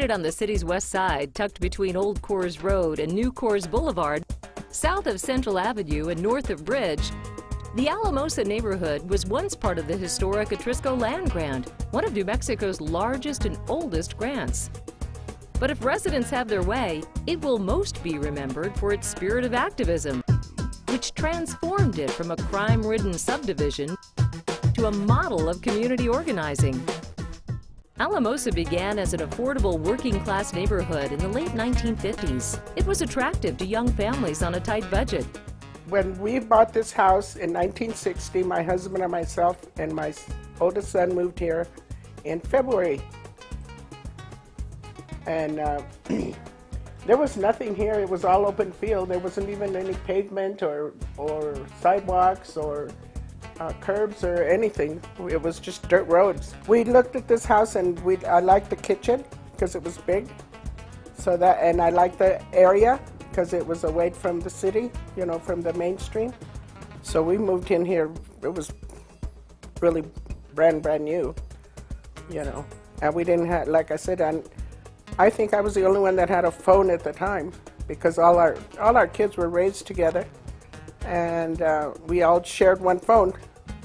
Located on the city's west side, tucked between Old Coors Road and New Coors Boulevard, south of Central Avenue and north of Bridge, the Alamosa neighborhood was once part of the historic Atrisco Land Grant, one of New Mexico's largest and oldest grants. But if residents have their way, it will most be remembered for its spirit of activism, which transformed it from a crime-ridden subdivision to a model of community organizing. Alamosa began as an affordable working-class neighborhood in the late 1950s. It was attractive to young families on a tight budget. When we bought this house in 1960, my husband and myself and my oldest son moved here in February. And there was nothing here. It was all open field. There wasn't even any pavement or sidewalks or curbs or anything. It was just dirt roads. We looked at this house and I liked the kitchen because it was big. And I liked the area because it was away from the city, you know, from the mainstream. So we moved in here. It was really brand new, you know. And we didn't have, like I said, I think I was the only one that had a phone at the time because all our kids were raised together. And we all shared one phone.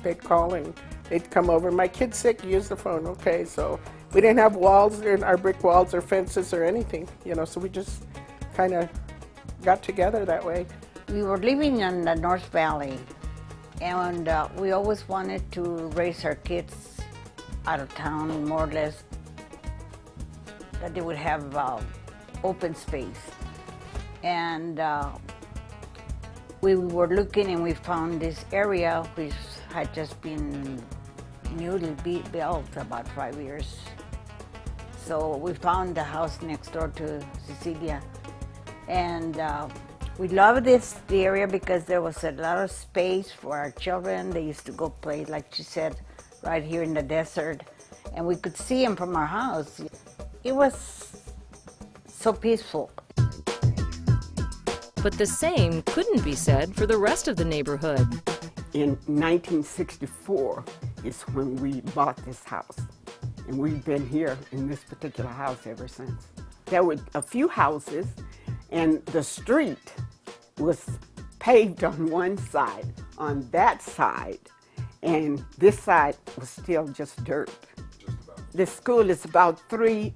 They'd call and they'd come over. My kid's sick, use the phone. Okay, so we didn't have walls, our brick walls or fences or anything, you know, so we just kind of got together that way. We were living in the North Valley, and we always wanted to raise our kids out of town, more or less, that they would have open space. And we were looking and we found this area which had just been newly built about 5 years. So we found the house next door to Cecilia. And we loved the area because there was a lot of space for our children. They used to go play, like she said, right here in the desert. And we could see them from our house. It was so peaceful. But the same couldn't be said for the rest of the neighborhood. In 1964 is when we bought this house. And we've been here in this particular house ever since. There were a few houses, and the street was paved on one side, on that side, and this side was still just dirt. The school is about three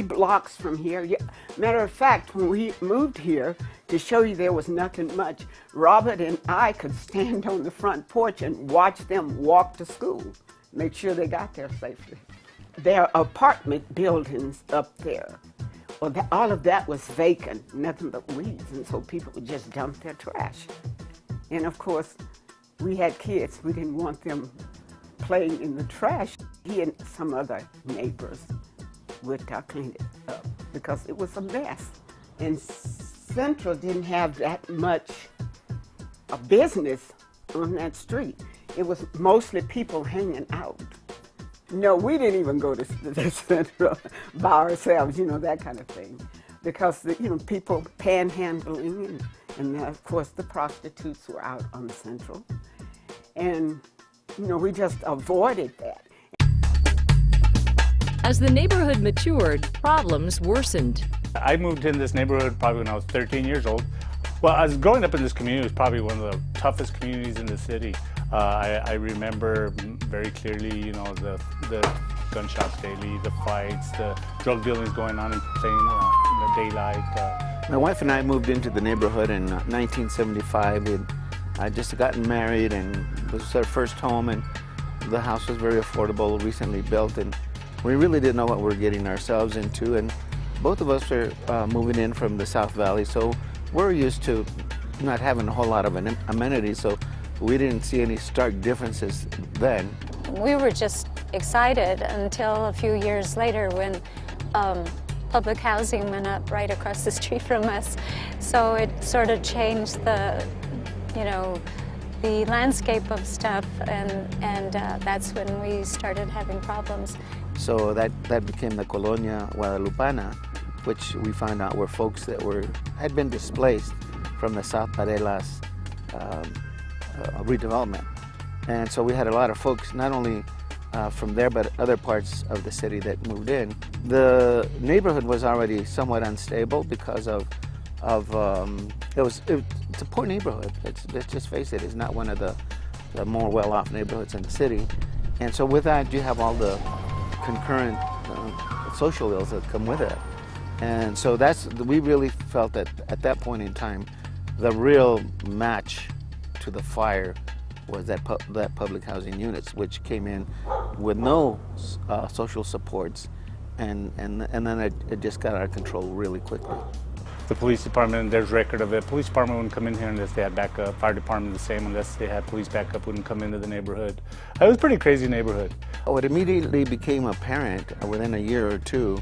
blocks from here. Yeah. Matter of fact, when we moved here, to show you there was nothing much, Robert and I could stand on the front porch and watch them walk to school, make sure they got there safely. There are apartment buildings up there. Well, all of that was vacant, nothing but weeds, and so people would just dump their trash. And of course, we had kids. We didn't want them playing in the trash. He and some other neighbors would clean it up because it was a mess. And Central didn't have that much business on that street. It was mostly people hanging out. No, we didn't even go to the Central by ourselves, you know, that kind of thing. Because, you know, people panhandling and of course the prostitutes were out on the Central. And, you know, we just avoided that. As the neighborhood matured, problems worsened. I moved in this neighborhood probably when I was 13 years old. Well, I was growing up in this community. It was probably one of the toughest communities in the city. I remember very clearly, you know, the gunshots daily, the fights, the drug dealings going on in the daylight. My wife and I moved into the neighborhood in 1975. I just gotten married, and it was our first home, and the house was very affordable, recently built, and we really didn't know what we were getting ourselves into. And both of us are moving in from the South Valley, so we're used to not having a whole lot of amenities, so we didn't see any stark differences then. We were just excited until a few years later when public housing went up right across the street from us. So it sort of changed the, you know, the landscape of stuff, and that's when we started having problems. So that became the Colonia Guadalupana, which we found out were folks that had been displaced from the South Parelas redevelopment. And so we had a lot of folks, not only from there, but other parts of the city that moved in. The neighborhood was already somewhat unstable because of it's a poor neighborhood. Let's just face it, it's not one of the more well-off neighborhoods in the city. And so with that, you have all the concurrent social ills that come with it. And so we really felt that at that point in time, the real match to the fire was that public housing units, which came in with no social supports, and then it just got out of control really quickly. The police department, there's record of it. Police department wouldn't come in here unless they had backup. Fire department the same, unless they had police backup, wouldn't come into the neighborhood. It was a pretty crazy neighborhood. Oh, it immediately became apparent within a year or two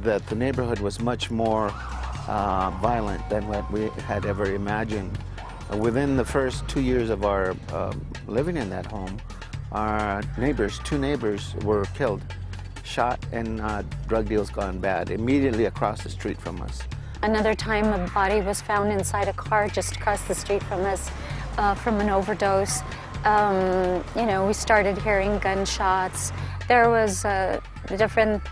that the neighborhood was much more violent than what we had ever imagined. Within the first 2 years of our living in that home, our neighbors, 2 neighbors were killed, shot, and drug deals gone bad immediately across the street from us. Another time a body was found inside a car just across the street from us from an overdose. You know, we started hearing gunshots. There was different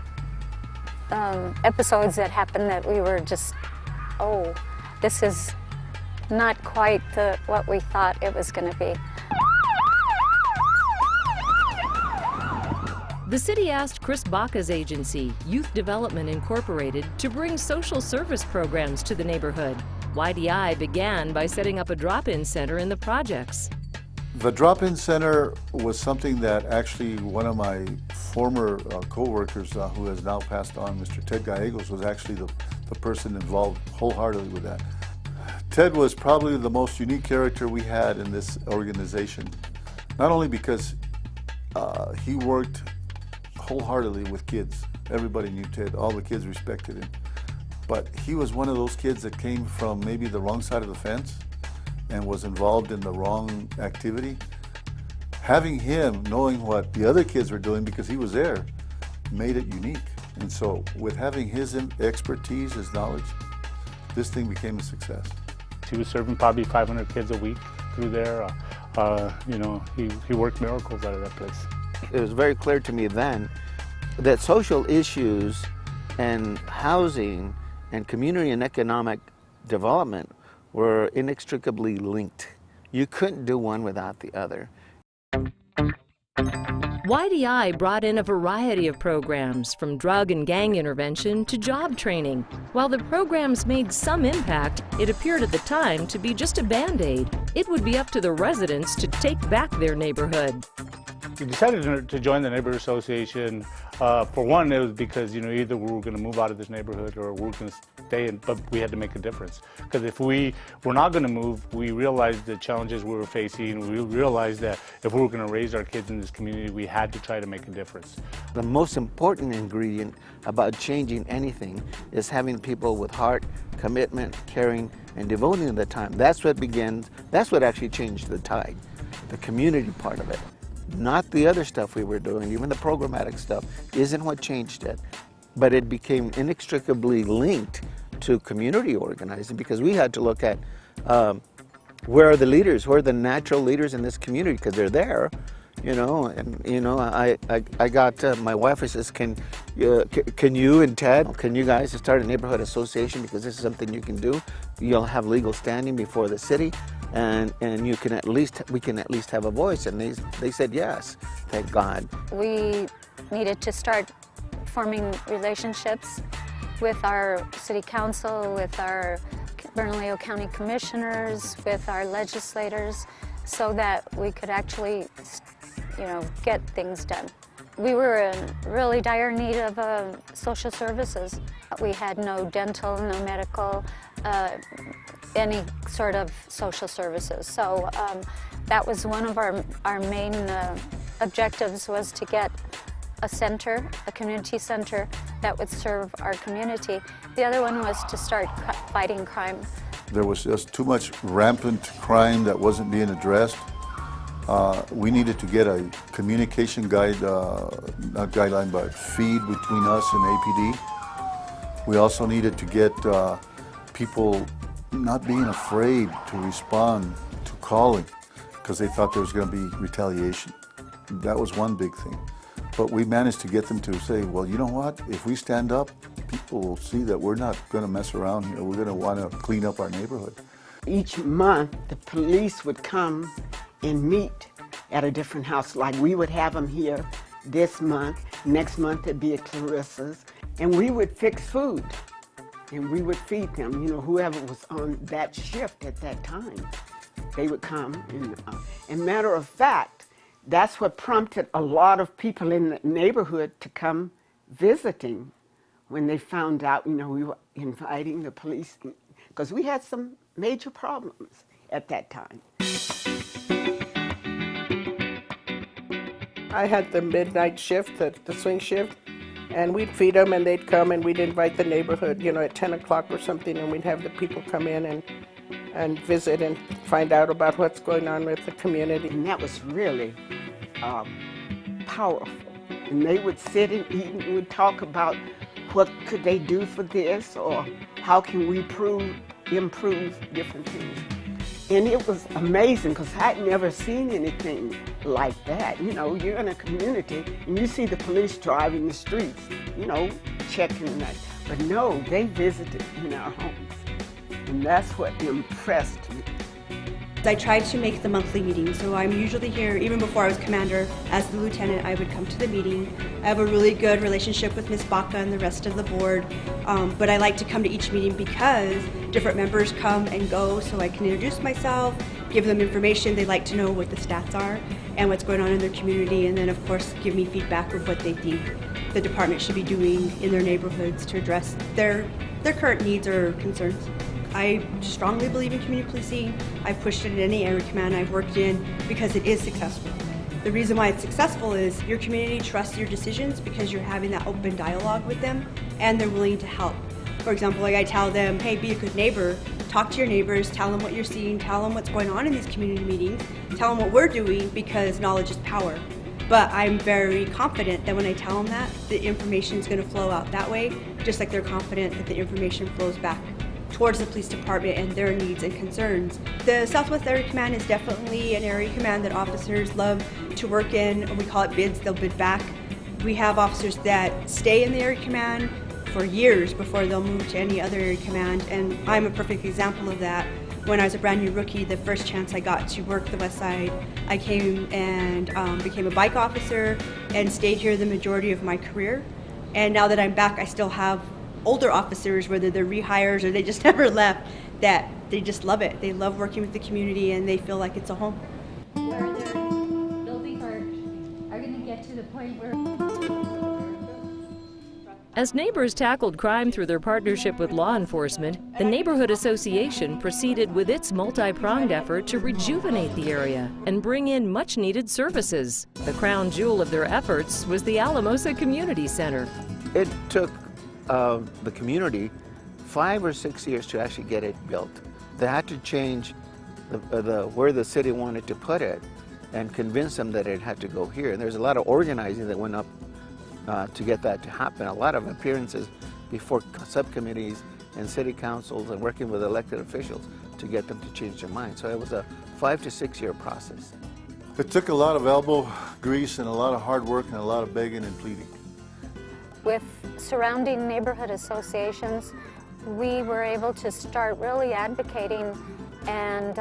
episodes that happened that we were just, oh, this is not quite what we thought it was going to be. The city asked Chris Baca's agency, Youth Development Incorporated, to bring social service programs to the neighborhood. YDI began by setting up a drop-in center in the projects. The drop-in center was something that actually one of my former co-workers who has now passed on, Mr. Ted Gallegos, was actually the person involved wholeheartedly with that. Ted was probably the most unique character we had in this organization, not only because he worked wholeheartedly with kids. Everybody knew Ted, all the kids respected him. But he was one of those kids that came from maybe the wrong side of the fence and was involved in the wrong activity. Having him, knowing what the other kids were doing because he was there, made it unique. And so with having his expertise, his knowledge, this thing became a success. He was serving probably 500 kids a week through there. You know, he worked miracles out of that place. It was very clear to me then that social issues and housing and community and economic development were inextricably linked. You couldn't do one without the other. YDI brought in a variety of programs, from drug and gang intervention to job training. While the programs made some impact, it appeared at the time to be just a Band-Aid. It would be up to the residents to take back their neighborhood. We decided to join the neighborhood association. For one, it was because, you know, either we were going to move out of this neighborhood or we were going to stay in, but we had to make a difference. Because if we were not going to move, we realized the challenges we were facing. We realized that if we were going to raise our kids in this community, we had to try to make a difference. The most important ingredient about changing anything is having people with heart, commitment, caring, and devoting the time. That's what actually changed the tide, the community part of it. Not the other stuff we were doing, even the programmatic stuff, isn't what changed it. But it became inextricably linked to community organizing because we had to look at where are the leaders, who are the natural leaders in this community, because they're there, you know. And you know, I got my wife says, can you and Ted, can you guys start a neighborhood association, because this is something you can do. You'll have legal standing before the city. And we can at least have a voice, and they said yes, thank God. We needed to start forming relationships with our city council, with our Bernalillo County commissioners, with our legislators, so that we could actually, you know, get things done. We were in really dire need of social services. We had no dental, no medical, any sort of social services. So that was one of our main objectives, was to get a center, a community center that would serve our community. The other one was to start fighting crime. There was just too much rampant crime that wasn't being addressed. We needed to get a communication guide, not guideline, but feed between us and APD. We also needed to get people not being afraid to respond to calling because they thought there was going to be retaliation. That was one big thing. But we managed to get them to say, well, you know what? If we stand up, people will see that we're not going to mess around here. We're going to want to clean up our neighborhood. Each month, the police would come and meet at a different house. Like we would have them here this month. Next month it'd be at Clarissa's. And we would fix food. And we would feed them, you know, whoever was on that shift at that time. They would come. And matter of fact, that's what prompted a lot of people in the neighborhood to come visiting when they found out, you know, we were inviting the police, because we had some major problems at that time. I had the midnight shift, the swing shift, and we'd feed them and they'd come and we'd invite the neighborhood, you know, at 10 o'clock or something, and we'd have the people come in and visit and find out about what's going on with the community. And that was really powerful. And they would sit and eat and would talk about what could they do for this, or how can we improve different things. And it was amazing because I'd never seen anything like that. You know, you're in a community and you see the police driving the streets, you know, checking that. But no, they visited in our homes. And that's what impressed me. I tried to make the monthly meeting, so I'm usually here, even before I was commander, as the lieutenant, I would come to the meeting. I have a really good relationship with Ms. Baca and the rest of the board, but I like to come to each meeting because different members come and go, so I can introduce myself, give them information. They like to know what the stats are and what's going on in their community, and then of course give me feedback of what they think the department should be doing in their neighborhoods to address their current needs or concerns. I strongly believe in community policing. I've pushed it in any area command I've worked in because it is successful. The reason why it's successful is your community trusts your decisions because you're having that open dialogue with them and they're willing to help. For example, like I tell them, hey, be a good neighbor, talk to your neighbors, tell them what you're seeing, tell them what's going on in these community meetings, tell them what we're doing because knowledge is power. But I'm very confident that when I tell them that, the information is going to flow out that way, just like they're confident that the information flows back towards the police department and their needs and concerns. The Southwest Area Command is definitely an area command that officers love to work in. We call it bids, they'll bid back. We have officers that stay in the area command for years before they'll move to any other area command, and I'm a perfect example of that. When I was a brand new rookie, the first chance I got to work the West Side, I came and became a bike officer and stayed here the majority of my career. And now that I'm back, I still have older officers, whether they're rehires or they just never left, that they just love it. They love working with the community and they feel like it's a home. Where their buildings are going to get to the point where... As neighbors tackled crime through their partnership with law enforcement, the Neighborhood Association proceeded with its multi-pronged effort to rejuvenate the area and bring in much-needed services. The crown jewel of their efforts was the Alamosa Community Center. It took the community 5 or 6 years to actually get it built. They had to change where the city wanted to put it and convince them that it had to go here. And there's a lot of organizing that went up to get that to happen. A lot of appearances before subcommittees and city councils and working with elected officials to get them to change their mind. So it was a 5 to 6 year process. It took a lot of elbow grease and a lot of hard work and a lot of begging and pleading. With surrounding neighborhood associations, we were able to start really advocating, and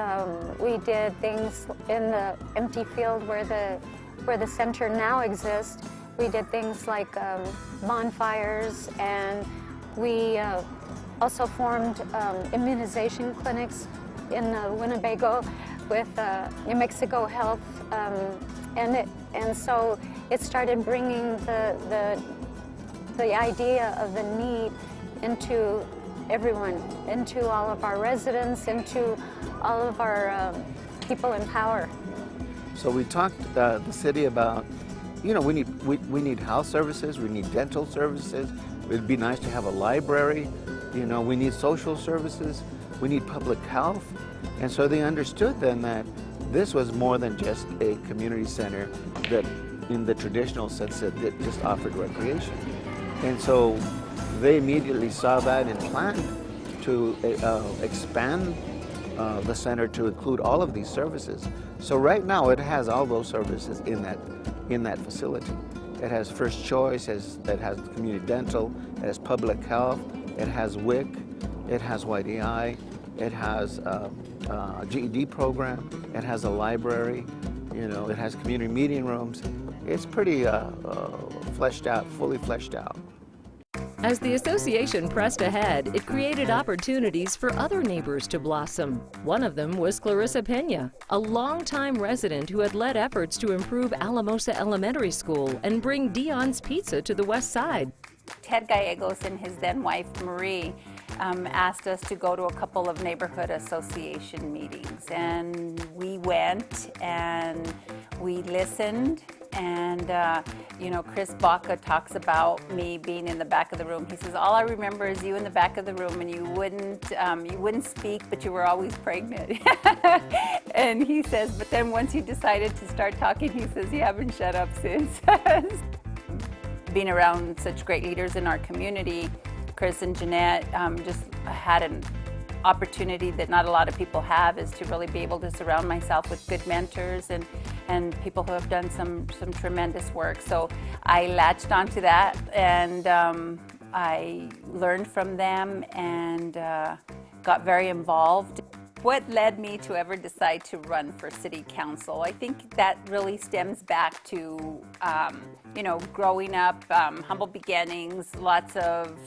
we did things in the empty field where the center now exists. We did things like bonfires, and we also formed immunization clinics in Winnebago with New Mexico Health, and so it started bringing the idea of the need into everyone, into all of our residents, into all of our people in power. So we talked the city about, you know, we need health services, we need dental services. It'd be nice to have a library. You know, we need social services, we need public health. And so they understood then that this was more than just a community center that, in the traditional sense, that it just offered recreation. And so they immediately saw that and planned to expand the center to include all of these services. So right now it has all those services in that facility. It has First Choice, it has community dental, it has public health, it has WIC, it has YDI, it has a GED program, it has a library, you know, it has community meeting rooms. It's pretty fleshed out, fully fleshed out. As the association pressed ahead, it created opportunities for other neighbors to blossom. One of them was Clarissa Pena, a longtime resident who had led efforts to improve Alamosa Elementary School and bring Dion's Pizza to the west side. Ted Gallegos and his then wife Marie asked us to go to a couple of neighborhood association meetings, and we went and we listened. And you know, Chris Baca talks about me being in the back of the room. He says, all I remember is you in the back of the room, and you wouldn't speak, but you were always pregnant. And he says, but then once you decided to start talking, he says, you haven't shut up since. Being around such great leaders in our community, Chris and Jeanette just had an opportunity that not a lot of people have, is to really be able to surround myself with good mentors and people who have done some tremendous work. So I latched onto that, and I learned from them and got very involved. What led me to ever decide to run for city council? I think that really stems back to you know, growing up, humble beginnings, lots of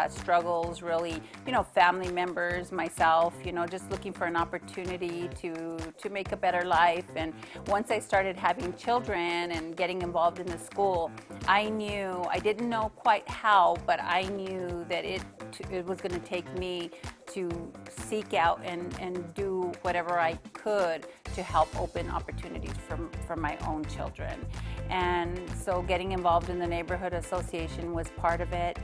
struggles, really, you know, family members, myself, you know, just looking for an opportunity to make a better life. And once I started having children and getting involved in the school, I knew, I didn't know quite how, but I knew that it was going to take me to seek out and do whatever I could to help open opportunities for my own children. And so getting involved in the neighborhood association was part of it.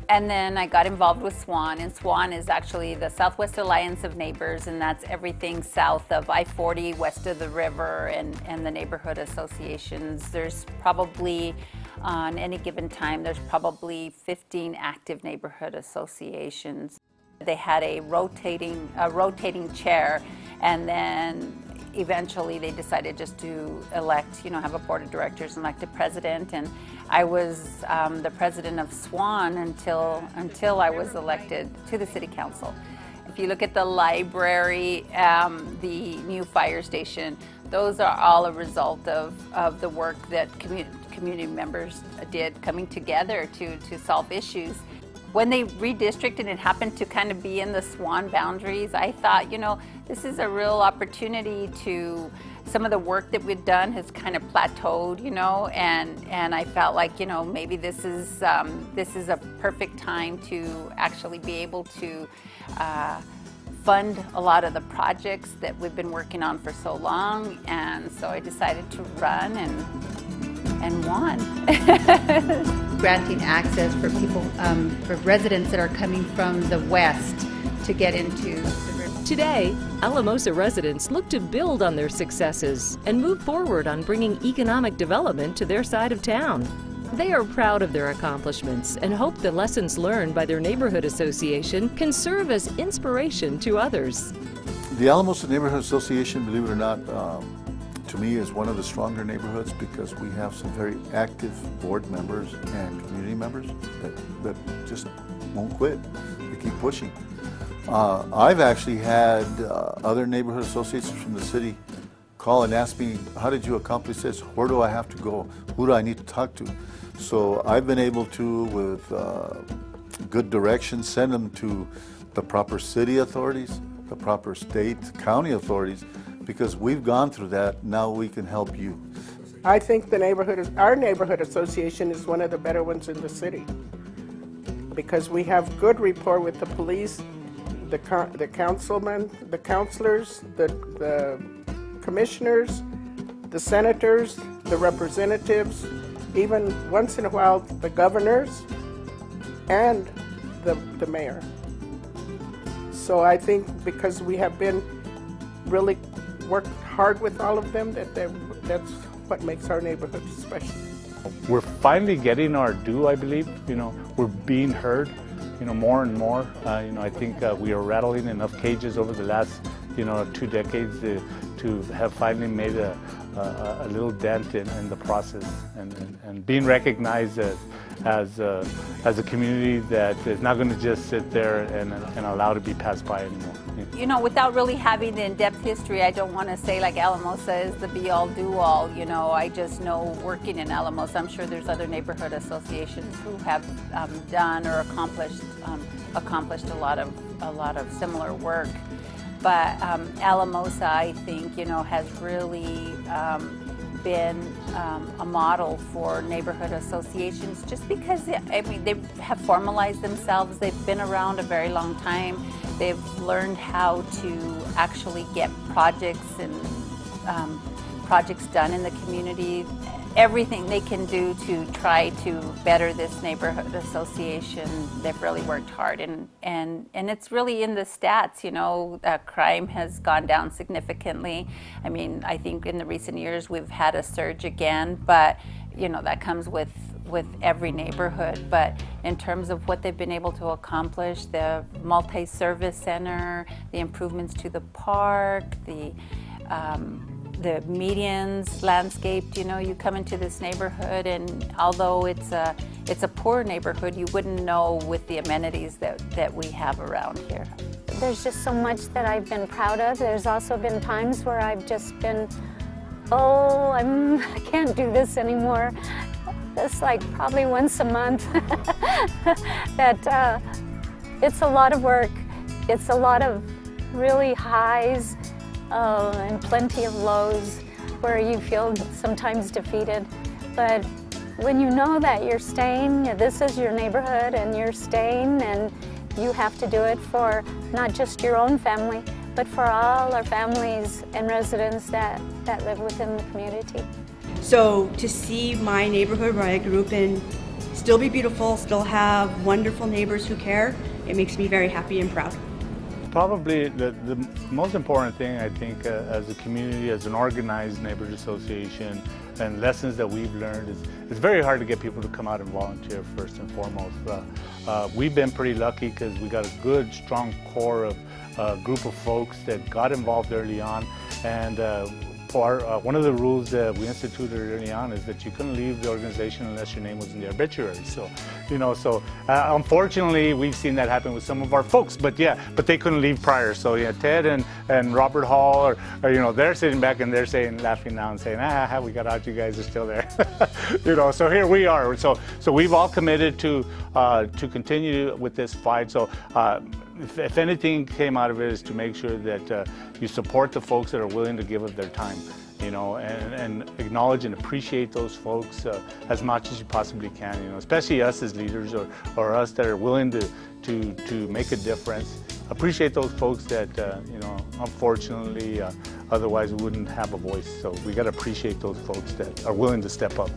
And then I got involved with SWAN, and SWAN is actually the Southwest Alliance of Neighbors, and that's everything south of I-40, west of the river, and the neighborhood associations. There's probably, on any given time, there's probably 15 active neighborhood associations. They had a rotating chair, and then eventually they decided just to elect, you know, have a board of directors and elect a president. And I was the president of SWAN until I was elected to the city council. If you look at the library, the new fire station, those are all a result of the work that community members did, coming together to solve issues. When they redistricted, it happened to kind of be in the SWAN boundaries. I thought, you know, this is a real opportunity to, some of the work that we've done has kind of plateaued, you know, and I felt like, you know, maybe this is a perfect time to actually be able to fund a lot of the projects that we've been working on for so long. And so I decided to run and won. Granting access for people, for residents that are coming from the west to get into the river. Today, Alamosa residents look to build on their successes and move forward on bringing economic development to their side of town. They are proud of their accomplishments and hope the lessons learned by their neighborhood association can serve as inspiration to others. The Alamosa Neighborhood Association, believe it or not, to me is one of the stronger neighborhoods because we have some very active board members and community members that just won't quit. They keep pushing. I've actually had other neighborhood associations from the city call and ask me, how did you accomplish this? Where do I have to go? Who do I need to talk to? So I've been able to, with good direction, send them to the proper city authorities, the proper state, county authorities, because we've gone through that. Now we can help you. I think our neighborhood association is one of the better ones in the city because we have good rapport with the police, the councilmen, the councilors, the commissioners, the senators, the representatives, even once in a while the governors and the mayor. So I think because we have been really worked hard with all of them, that's what makes our neighborhood special. We're finally getting our due, I believe. You know, we're being heard, you know, more and more. You know, I think we are rattling enough cages over the last, you know, 2 decades to have finally made a little dent in the process, and being recognized as a community that is not going to just sit there and allow to be passed by anymore. You know, without really having the in-depth history, I don't want to say like Alamosa is the be-all, do-all. You know, I just know working in Alamosa, I'm sure there's other neighborhood associations who have done or accomplished a lot of similar work. But Alamosa, I think, you know, has really been a model for neighborhood associations, just because I mean, they have formalized themselves. They've been around a very long time. They've learned how to actually get projects and projects done in the community. Everything they can do to try to better this neighborhood association, they've really worked hard, and it's really in the stats. You know, crime has gone down significantly. I mean, I think in the recent years we've had a surge again, but you know, that comes with every neighborhood. But in terms of what they've been able to accomplish, the multi-service center, the improvements to the park, the medians landscaped. You know, you come into this neighborhood, and although it's a poor neighborhood, you wouldn't know with the amenities that we have around here. There's just so much that I've been proud of. There's also been times where I've just been, I can't do this anymore. It's like probably once a month. That it's a lot of work. It's a lot of really highs and plenty of lows where you feel sometimes defeated. But when you know that you're staying, this is your neighborhood and you're staying, and you have to do it for not just your own family, but for all our families and residents that live within the community. So to see my neighborhood where I grew up in still be beautiful, still have wonderful neighbors who care, it makes me very happy and proud. Probably the most important thing, I think, as a community, as an organized neighborhood association, and lessons that we've learned is it's very hard to get people to come out and volunteer first and foremost. We've been pretty lucky because we got a good, strong core of group of folks that got involved early on, and one of the rules that we instituted early on is that you couldn't leave the organization unless your name was in the obituary. So, you know, unfortunately we've seen that happen with some of our folks, but they couldn't leave prior. So yeah, Ted and Robert Hall are, you know, they're sitting back and they're laughing now and saying, we got out, you guys are still there. You know, so here we are. So we've all committed to continue with this fight. So if anything came out of it is to make sure that you support the folks that are willing to give of their time, you know, and acknowledge and appreciate those folks as much as you possibly can, you know, especially us as leaders or us that are willing to make a difference. Appreciate those folks that, you know, unfortunately, otherwise we wouldn't have a voice. So we got to appreciate those folks that are willing to step up.